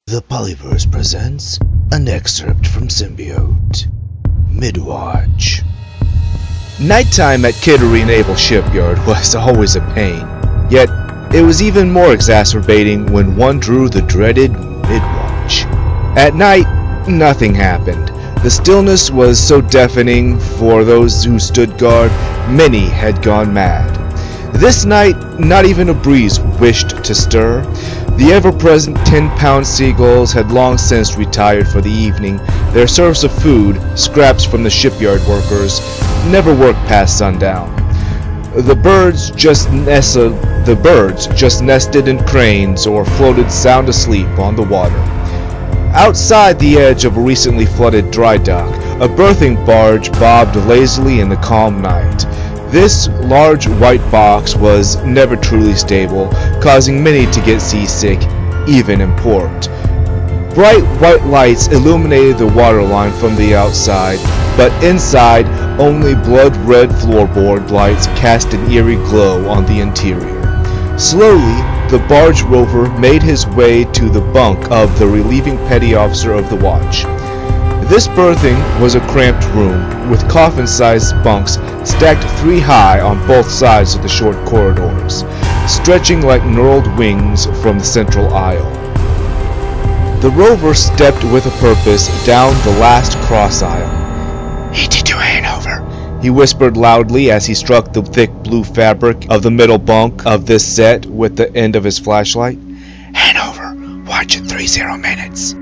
The Polyverse presents an excerpt from Symbiote. Midwatch. Nighttime at Kittery Naval Shipyard was always a pain, yet it was even more exacerbating when one drew the dreaded midwatch. At night, nothing happened. The stillness was so deafening for those who stood guard, many had gone mad. This night, not even a breeze wished to stir. The ever-present 10-pound seagulls had long since retired for the evening. Their source of food, scraps from the shipyard workers, never worked past sundown. The birds just nested in cranes or floated sound asleep on the water. Outside the edge of a recently flooded dry dock, a berthing barge bobbed lazily in the calm night. This large white box was never truly stable, causing many to get seasick, even in port. Bright white lights illuminated the waterline from the outside, but inside, only blood-red floorboard lights cast an eerie glow on the interior. Slowly, the barge rover made his way to the bunk of the relieving petty officer of the watch. This berthing was a cramped room, with coffin-sized bunks stacked 3 high on both sides of the short corridors, stretching like knurled wings from the central aisle. The rover stepped with a purpose down the last cross aisle. "82 Hanover," he whispered loudly as he struck the thick blue fabric of the middle bunk of this set with the end of his flashlight. "Hanover, watch in 30 minutes."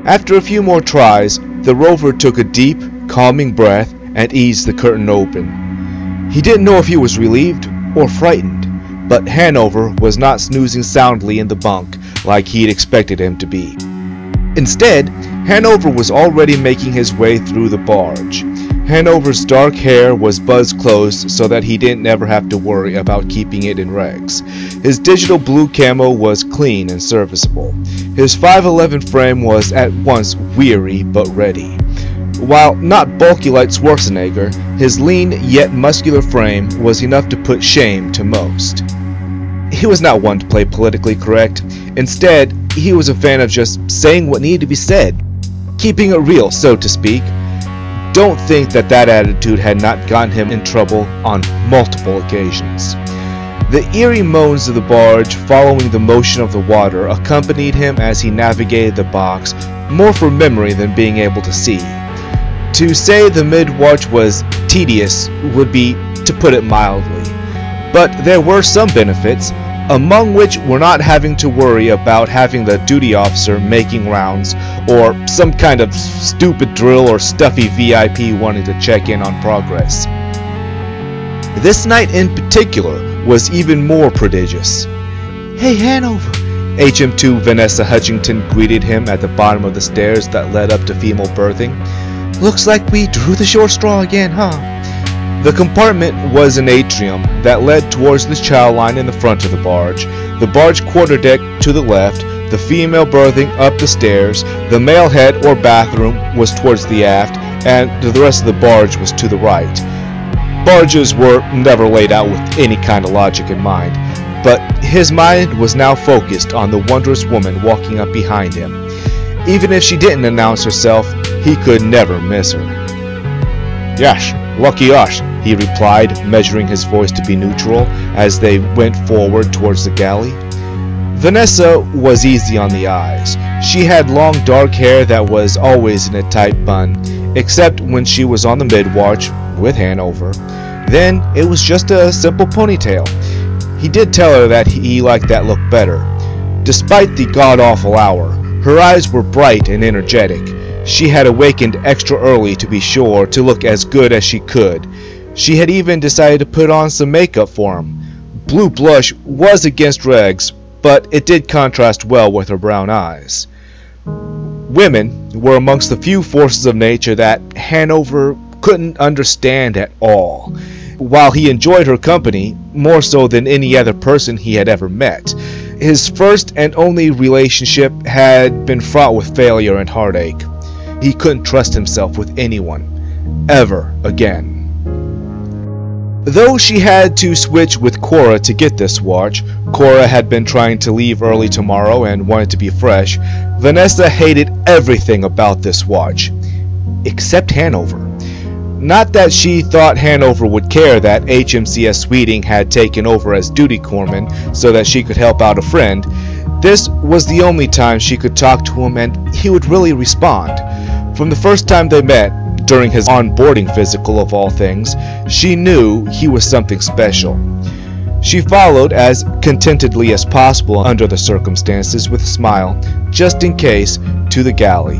After a few more tries, the rover took a deep, calming breath and eased the curtain open. He didn't know if he was relieved or frightened, but Hanover was not snoozing soundly in the bunk like he'd expected him to be. Instead, Hanover was already making his way through the barge. Hanover's dark hair was buzzed close so that he didn't ever have to worry about keeping it in rags. His digital blue camo was clean and serviceable. His 5'11" frame was at once weary but ready. While not bulky like Schwarzenegger, his lean yet muscular frame was enough to put shame to most. He was not one to play politically correct. Instead, he was a fan of just saying what needed to be said, keeping it real, so to speak. Don't think that attitude had not gotten him in trouble on multiple occasions. The eerie moans of the barge following the motion of the water accompanied him as he navigated the box, more for memory than being able to see. To say the midwatch was tedious would be to put it mildly, but there were some benefits, among which were not having to worry about having the duty officer making rounds, or some kind of stupid drill or stuffy VIP wanting to check in on progress. This night in particular was even more prodigious. "Hey Hanover," HM2 Vanessa Hutchington greeted him at the bottom of the stairs that led up to female berthing. "Looks like we drew the short straw again, huh?" The compartment was an atrium that led towards the chow line in the front of the barge quarterdeck to the left, the female berthing up the stairs, the male head or bathroom was towards the aft, and the rest of the barge was to the right. Barges were never laid out with any kind of logic in mind, but his mind was now focused on the wondrous woman walking up behind him. Even if she didn't announce herself, he could never miss her. "Yes, lucky us," he replied, measuring his voice to be neutral as they went forward towards the galley. Vanessa was easy on the eyes. She had long dark hair that was always in a tight bun, except when she was on the midwatch with Hanover. Then it was just a simple ponytail. He did tell her that he liked that look better. Despite the god-awful hour, her eyes were bright and energetic. She had awakened extra early to be sure to look as good as she could. She had even decided to put on some makeup for him. Blue blush was against regs, but it did contrast well with her brown eyes. Women were amongst the few forces of nature that Hanover couldn't understand at all. While he enjoyed her company, more so than any other person he had ever met, his first and only relationship had been fraught with failure and heartache. He couldn't trust himself with anyone, ever again. Though she had to switch with Cora to get this watch, Cora had been trying to leave early tomorrow and wanted to be fresh, Vanessa hated everything about this watch. Except Hanover. Not that she thought Hanover would care that HMCS Sweeting had taken over as duty corpsman so that she could help out a friend. This was the only time she could talk to him and he would really respond. From the first time they met, during his onboarding physical of all things, she knew he was something special. She followed as contentedly as possible under the circumstances with a smile, just in case, to the galley.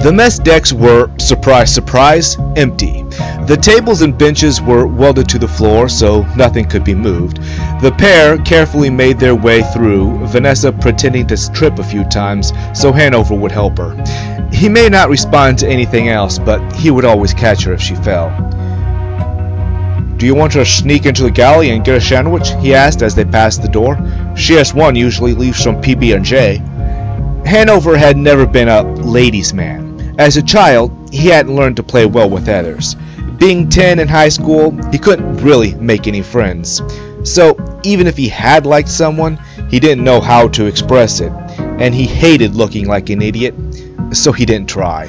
The mess decks were, surprise surprise, empty. The tables and benches were welded to the floor so nothing could be moved. The pair carefully made their way through, Vanessa pretending to trip a few times so Hanover would help her. He may not respond to anything else, but he would always catch her if she fell. "Do you want to sneak into the galley and get a sandwich?" he asked as they passed the door. "CS1 usually leaves some PB&J. Hanover had never been a ladies' man. As a child, he hadn't learned to play well with others. Being 10 in high school, he couldn't really make any friends. So, even if he had liked someone, he didn't know how to express it, and he hated looking like an idiot, so he didn't try.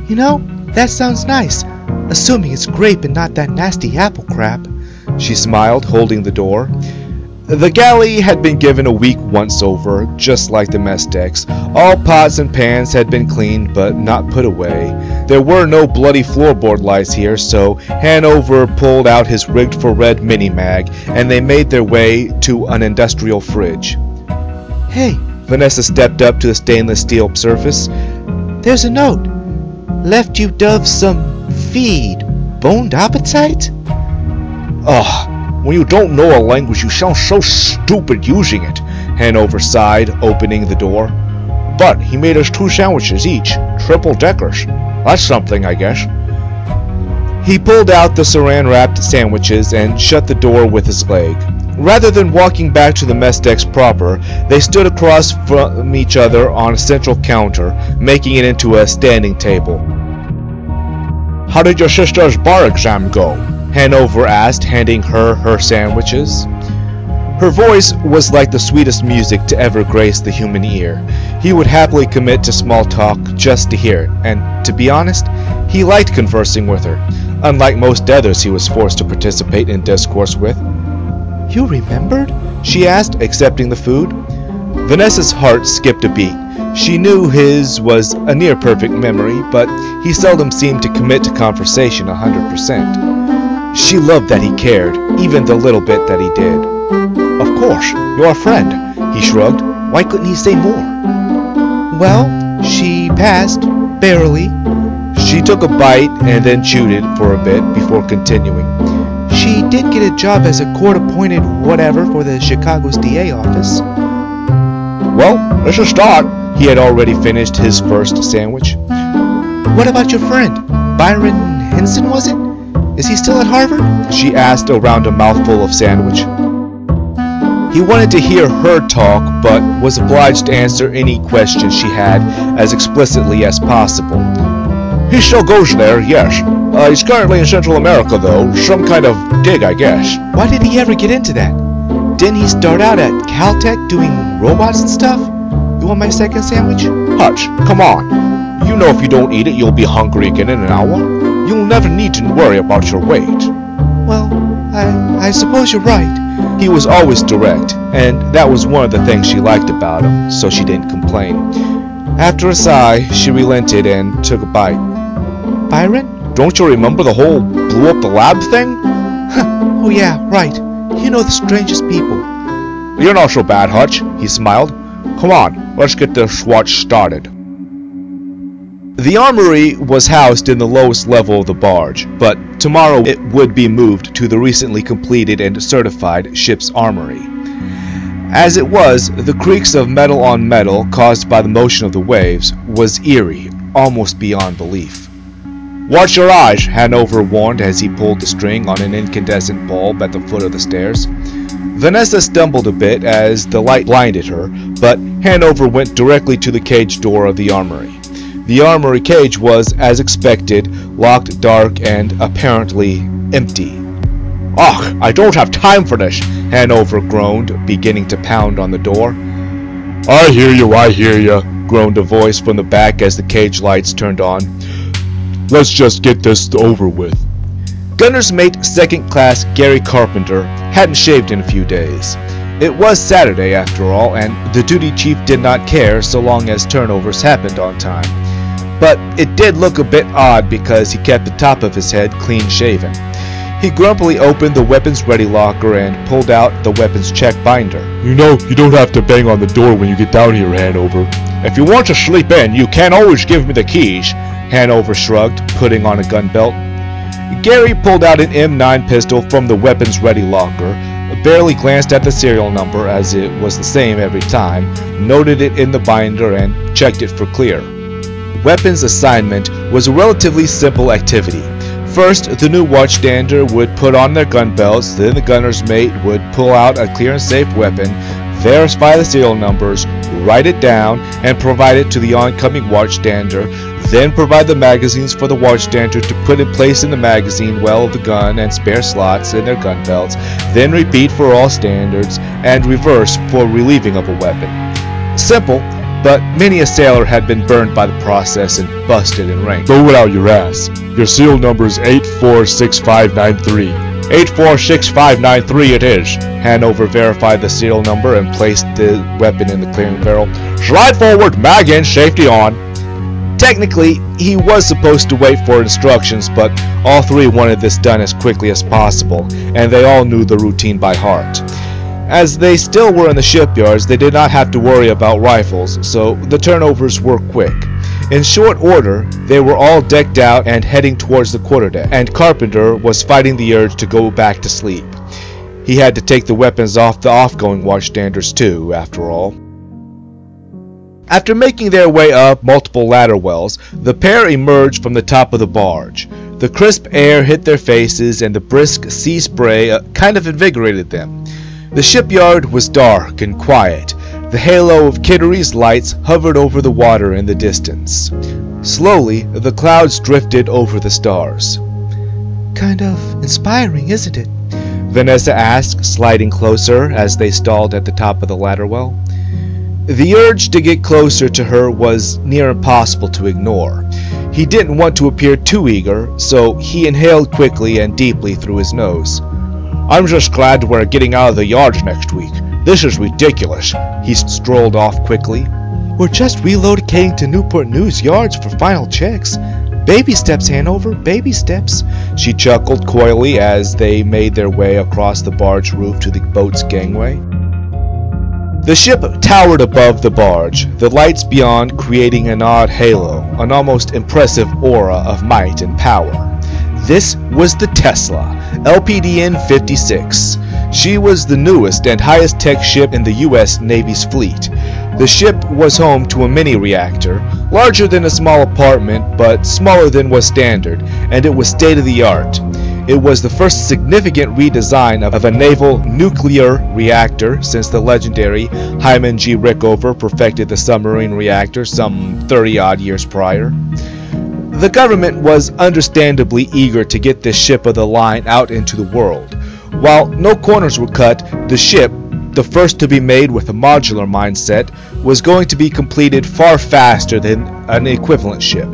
"You know, that sounds nice, assuming it's grape and not that nasty apple crap," she smiled, holding the door. The galley had been given a week once-over, just like the mess decks. All pots and pans had been cleaned, but not put away. There were no bloody floorboard lights here, so Hanover pulled out his rigged-for-red mini-mag, and they made their way to an industrial fridge. "Hey," Vanessa stepped up to the stainless steel surface. "There's a note. Left you doves some feed. Boned appetite?" "Ugh. When you don't know a language, you sound so stupid using it," Hanover sighed, opening the door. "But he made us 2 sandwiches each, triple-deckers. That's something, I guess." He pulled out the saran-wrapped sandwiches and shut the door with his leg. Rather than walking back to the mess decks proper, they stood across from each other on a central counter, making it into a standing table. "How did your sister's bar exam go?" Hanover asked, handing her sandwiches. Her voice was like the sweetest music to ever grace the human ear. He would happily commit to small talk just to hear it, and to be honest, he liked conversing with her, unlike most others he was forced to participate in discourse with. "You remembered?" she asked, accepting the food. Vanessa's heart skipped a beat. She knew his was a near-perfect memory, but he seldom seemed to commit to conversation 100%. She loved that he cared, even the little bit that he did. "Of course, you're a friend," he shrugged. "Why couldn't he say more?" "Well, she passed, barely." She took a bite and then chewed it for a bit before continuing. "She did get a job as a court-appointed whatever for the Chicago's DA office." "Well, it's a start." He had already finished his first sandwich. "What about your friend? Byron Henson, was it? Is he still at Harvard?" she asked around a mouthful of sandwich. He wanted to hear her talk, but was obliged to answer any questions she had as explicitly as possible. "He still goes there, yes. He's currently in Central America, though. Some kind of dig, I guess." "Why did he ever get into that? Didn't he start out at Caltech doing robots and stuff? You want my second sandwich?" "Hutch, come on. You know if you don't eat it, you'll be hungry again in an hour. You'll never need to worry about your weight." "Well, I suppose you're right." He was always direct, and that was one of the things she liked about him, so she didn't complain. After a sigh, she relented and took a bite. "Byron? Don't you remember the whole blew up the lab thing?" "Oh yeah, right. You know the strangest people." "You're not so bad, Hutch," he smiled. "Come on, let's get this watch started." The armory was housed in the lowest level of the barge, but tomorrow it would be moved to the recently completed and certified ship's armory. As it was, the creaks of metal on metal caused by the motion of the waves was eerie, almost beyond belief. "Watch your eyes," Hanover warned as he pulled the string on an incandescent bulb at the foot of the stairs. Vanessa stumbled a bit as the light blinded her, but Hanover went directly to the cage door of the armory. The armory cage was, as expected, locked, dark, and apparently empty. "Ugh, I don't have time for this," Hanover groaned, beginning to pound on the door. I hear you, groaned a voice from the back as the cage lights turned on. "Let's just get this over with." Gunner's mate 2nd Class Gary Carpenter hadn't shaved in a few days. It was Saturday after all, and the duty chief did not care so long as turnovers happened on time. But it did look a bit odd because he kept the top of his head clean shaven. He grumpily opened the weapons ready locker and pulled out the weapons check binder. "You know, you don't have to bang on the door when you get down here, Hanover. If you want to sleep in, you can always give me the keys," Hanover shrugged, putting on a gun belt. Gary pulled out an M9 pistol from the weapons ready locker, barely glanced at the serial number as it was the same every time, noted it in the binder, and checked it for clear. Weapons assignment was a relatively simple activity. First, the new watchstander would put on their gun belts, then the gunner's mate would pull out a clear and safe weapon, verify the serial numbers, write it down, and provide it to the oncoming watchstander, then provide the magazines for the watchstander to put in place in the magazine well of the gun and spare slots in their gun belts, then repeat for all standards, and reverse for relieving of a weapon. Simple, but many a sailor had been burned by the process and busted in rank. "Throw it out your ass. Your serial number is 846593. 846593 it is." Hanover verified the serial number and placed the weapon in the clearing barrel. "Slide forward, mag in, safety on." Technically, he was supposed to wait for instructions, but all three wanted this done as quickly as possible, and they all knew the routine by heart. As they still were in the shipyards, they did not have to worry about rifles, so the turnovers were quick. In short order, they were all decked out and heading towards the quarterdeck, and Carpenter was fighting the urge to go back to sleep. He had to take the weapons off the off-going watchstanders too, after all. After making their way up multiple ladder wells, the pair emerged from the top of the barge. The crisp air hit their faces and the brisk sea spray kind of invigorated them. The shipyard was dark and quiet. The halo of Kittery's lights hovered over the water in the distance. Slowly, the clouds drifted over the stars. "Kind of inspiring, isn't it?" Vanessa asked, sliding closer as they stalled at the top of the ladder well. The urge to get closer to her was near impossible to ignore. He didn't want to appear too eager, so he inhaled quickly and deeply through his nose. "I'm just glad we're getting out of the yards next week. This is ridiculous." He strolled off quickly. "We're just relocating to Newport News yards for final checks. Baby steps, Hanover, baby steps." She chuckled coyly as they made their way across the barge roof to the boat's gangway. The ship towered above the barge, the lights beyond creating an odd halo, an almost impressive aura of might and power. This was the Tesla, LPDN 56. She was the newest and highest tech ship in the U.S. Navy's fleet. The ship was home to a mini-reactor, larger than a small apartment but smaller than was standard, and it was state-of-the-art. It was the first significant redesign of a naval nuclear reactor since the legendary Hyman G. Rickover perfected the submarine reactor some 30-odd years prior. The government was understandably eager to get this ship of the line out into the world. While no corners were cut, the ship, the first to be made with a modular mindset, was going to be completed far faster than an equivalent ship.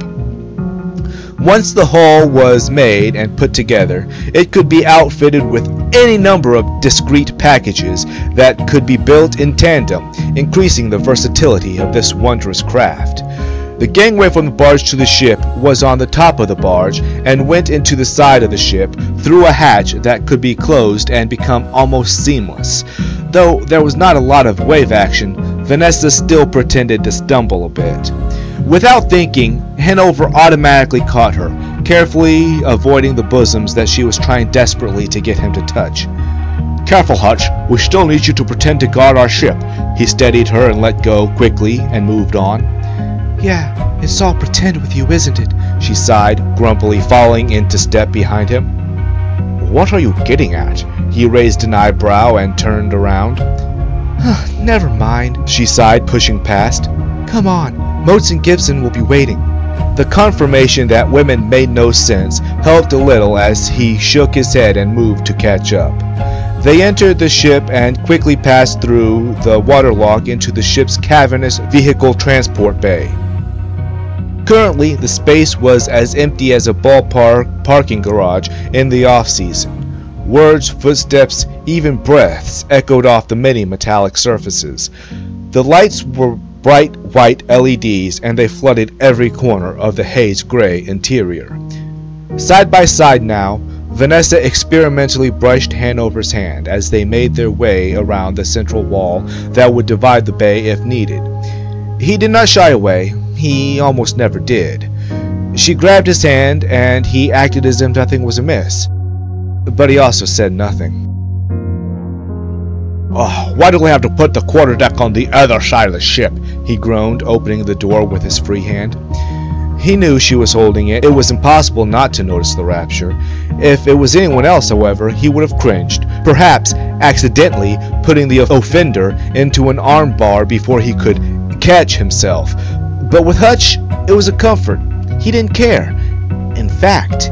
Once the hull was made and put together, it could be outfitted with any number of discrete packages that could be built in tandem, increasing the versatility of this wondrous craft. The gangway from the barge to the ship was on the top of the barge and went into the side of the ship through a hatch that could be closed and become almost seamless. Though there was not a lot of wave action, Vanessa still pretended to stumble a bit. Without thinking, Hanover automatically caught her, carefully avoiding the bosoms that she was trying desperately to get him to touch. "Careful, Hutch. We still need you to pretend to guard our ship." He steadied her and let go quickly and moved on. "Yeah, it's all pretend with you, isn't it?" she sighed, grumpily falling into step behind him. "What are you getting at?" He raised an eyebrow and turned around. "Never mind," she sighed, pushing past. "Come on, Motes and Gibson will be waiting." The confirmation that women made no sense helped a little as he shook his head and moved to catch up. They entered the ship and quickly passed through the waterlock into the ship's cavernous vehicle transport bay. Currently, the space was as empty as a ballpark parking garage in the off-season. Words, footsteps, even breaths echoed off the many metallic surfaces. The lights were bright white LEDs, and they flooded every corner of the haze-gray interior. Side by side now, Vanessa experimentally brushed Hanover's hand as they made their way around the central wall that would divide the bay if needed. He did not shy away. He almost never did. She grabbed his hand, and he acted as if nothing was amiss. But he also said nothing. "Oh, why do we have to put the quarterdeck on the other side of the ship?" he groaned, opening the door with his free hand. He knew she was holding it. It was impossible not to notice the rapture. If it was anyone else, however, he would have cringed, perhaps accidentally putting the offender into an armbar before he could catch himself. But with Hutch, it was a comfort. He didn't care. In fact,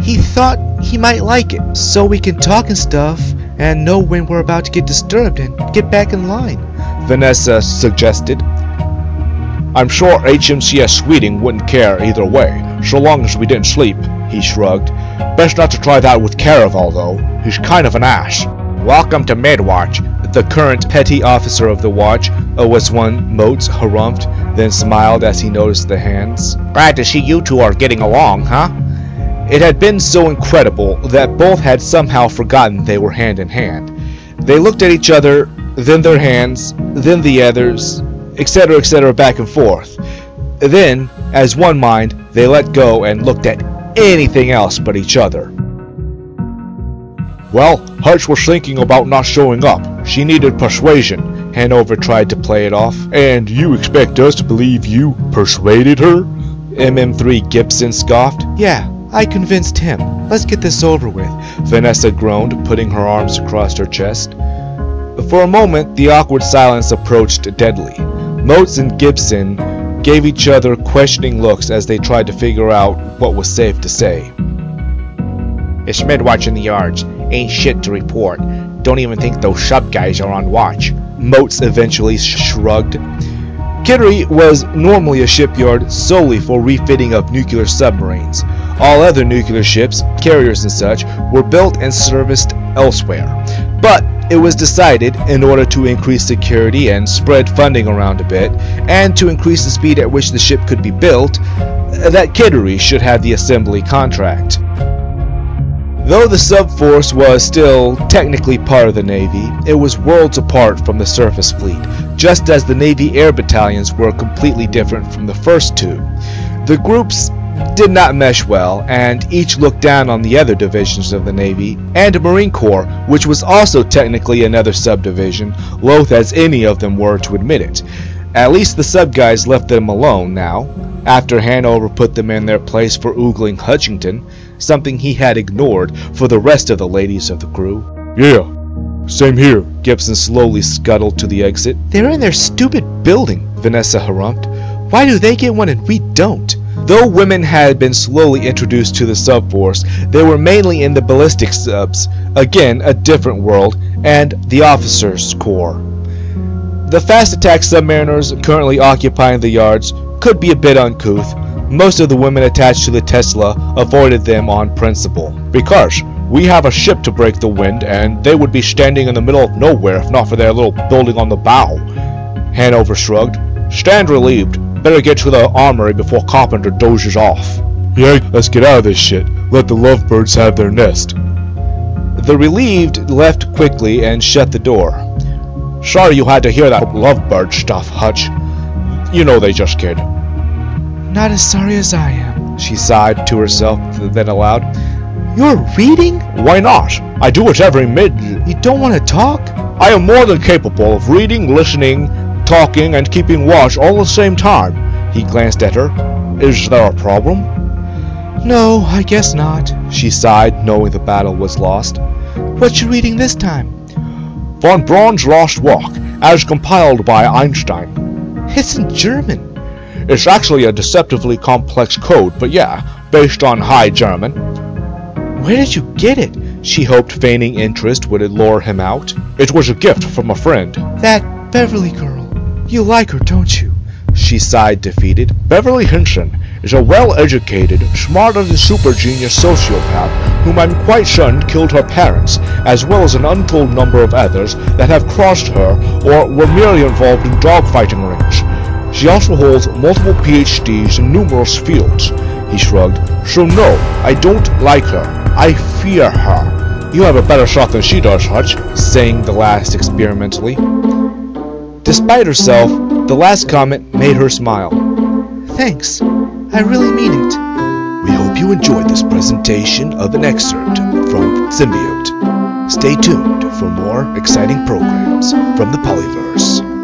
he thought he might like it, so we can talk and stuff and know when we're about to get disturbed and get back in line, Vanessa suggested. "I'm sure HMCS Sweeting wouldn't care either way, so long as we didn't sleep," he shrugged. "Best not to try that with Caraval, though. He's kind of an ass." "Welcome to Midwatch." The current petty officer of the watch was one Motes harumphed, then smiled as he noticed the hands. "Glad to see you two are getting along, huh?" It had been so incredible that both had somehow forgotten they were hand in hand. They looked at each other, then their hands, then the others, etc., back and forth. Then, as one mind, they let go and looked at anything else but each other. "Well, Hutch was thinking about not showing up. She needed persuasion," Hanover tried to play it off. "And you expect us to believe you persuaded her?" MM3 Gibson scoffed. "Yeah, I convinced him. Let's get this over with," Vanessa groaned, putting her arms across her chest. For a moment, the awkward silence approached deadly. Motes and Gibson gave each other questioning looks as they tried to figure out what was safe to say. "It's Midwatch in the yards. Ain't shit to report. Don't even think those sub guys are on watch." Motes eventually shrugged. Kittery was normally a shipyard solely for refitting of nuclear submarines. All other nuclear ships, carriers and such, were built and serviced elsewhere. But it was decided, in order to increase security and spread funding around a bit, and to increase the speed at which the ship could be built, that Kittery should have the assembly contract. Though the subforce was still technically part of the Navy, it was worlds apart from the surface fleet, just as the Navy air battalions were completely different from the first two. The groups did not mesh well, and each looked down on the other divisions of the Navy, and Marine Corps, which was also technically another subdivision, loath as any of them were to admit it. At least the sub-guys left them alone now, after Hanover put them in their place for oogling Hutchington, something he had ignored for the rest of the ladies of the crew. "Yeah, same here." Gibson slowly scuttled to the exit. "They're in their stupid building," Vanessa harumphed. "Why do they get one and we don't?" Though women had been slowly introduced to the subforce, they were mainly in the ballistic subs, again a different world, and the officers' corps. The fast attack submariners currently occupying the yards could be a bit uncouth. Most of the women attached to the Tesla avoided them on principle. "Because we have a ship to break the wind, and they would be standing in the middle of nowhere if not for their little building on the bow." Hanover shrugged. "Stand relieved. Better get to the armory before Carpenter dozes off." "Yeah, let's get out of this shit. Let the lovebirds have their nest." The relieved left quickly and shut the door. "Sorry you had to hear that lovebird stuff, Hutch. You know they just kid." "Not as sorry as I am," she sighed to herself, then aloud. "You're reading?" "Why not? I do it every You don't want to talk?" "I am more than capable of reading, listening, talking, and keeping watch all at the same time." He glanced at her. "Is there a problem?" "No, I guess not," she sighed, knowing the battle was lost. "What you reading this time?" "Von Braun's Lost Walk, as compiled by Einstein." "It's in German." It's actually a deceptively complex code, but yeah, based on High German. Where did you get it? She hoped, feigning interest would lure him out. It was a gift from a friend. That Beverly girl. You like her, don't you? She sighed, defeated. Beverly Hinson is a well-educated, smarter-than-super genius sociopath whom I'm quite certain killed her parents, as well as an untold number of others that have crossed her or were merely involved in dogfighting rings. She also holds multiple PhDs in numerous fields. He shrugged. So no, I don't like her. I fear her. You have a better shot than she does, Hutch, sang the last experimentally. Despite herself, the last comment made her smile. Thanks. I really mean it. We hope you enjoyed this presentation of an excerpt from Symbiote. Stay tuned for more exciting programs from the Polyverse.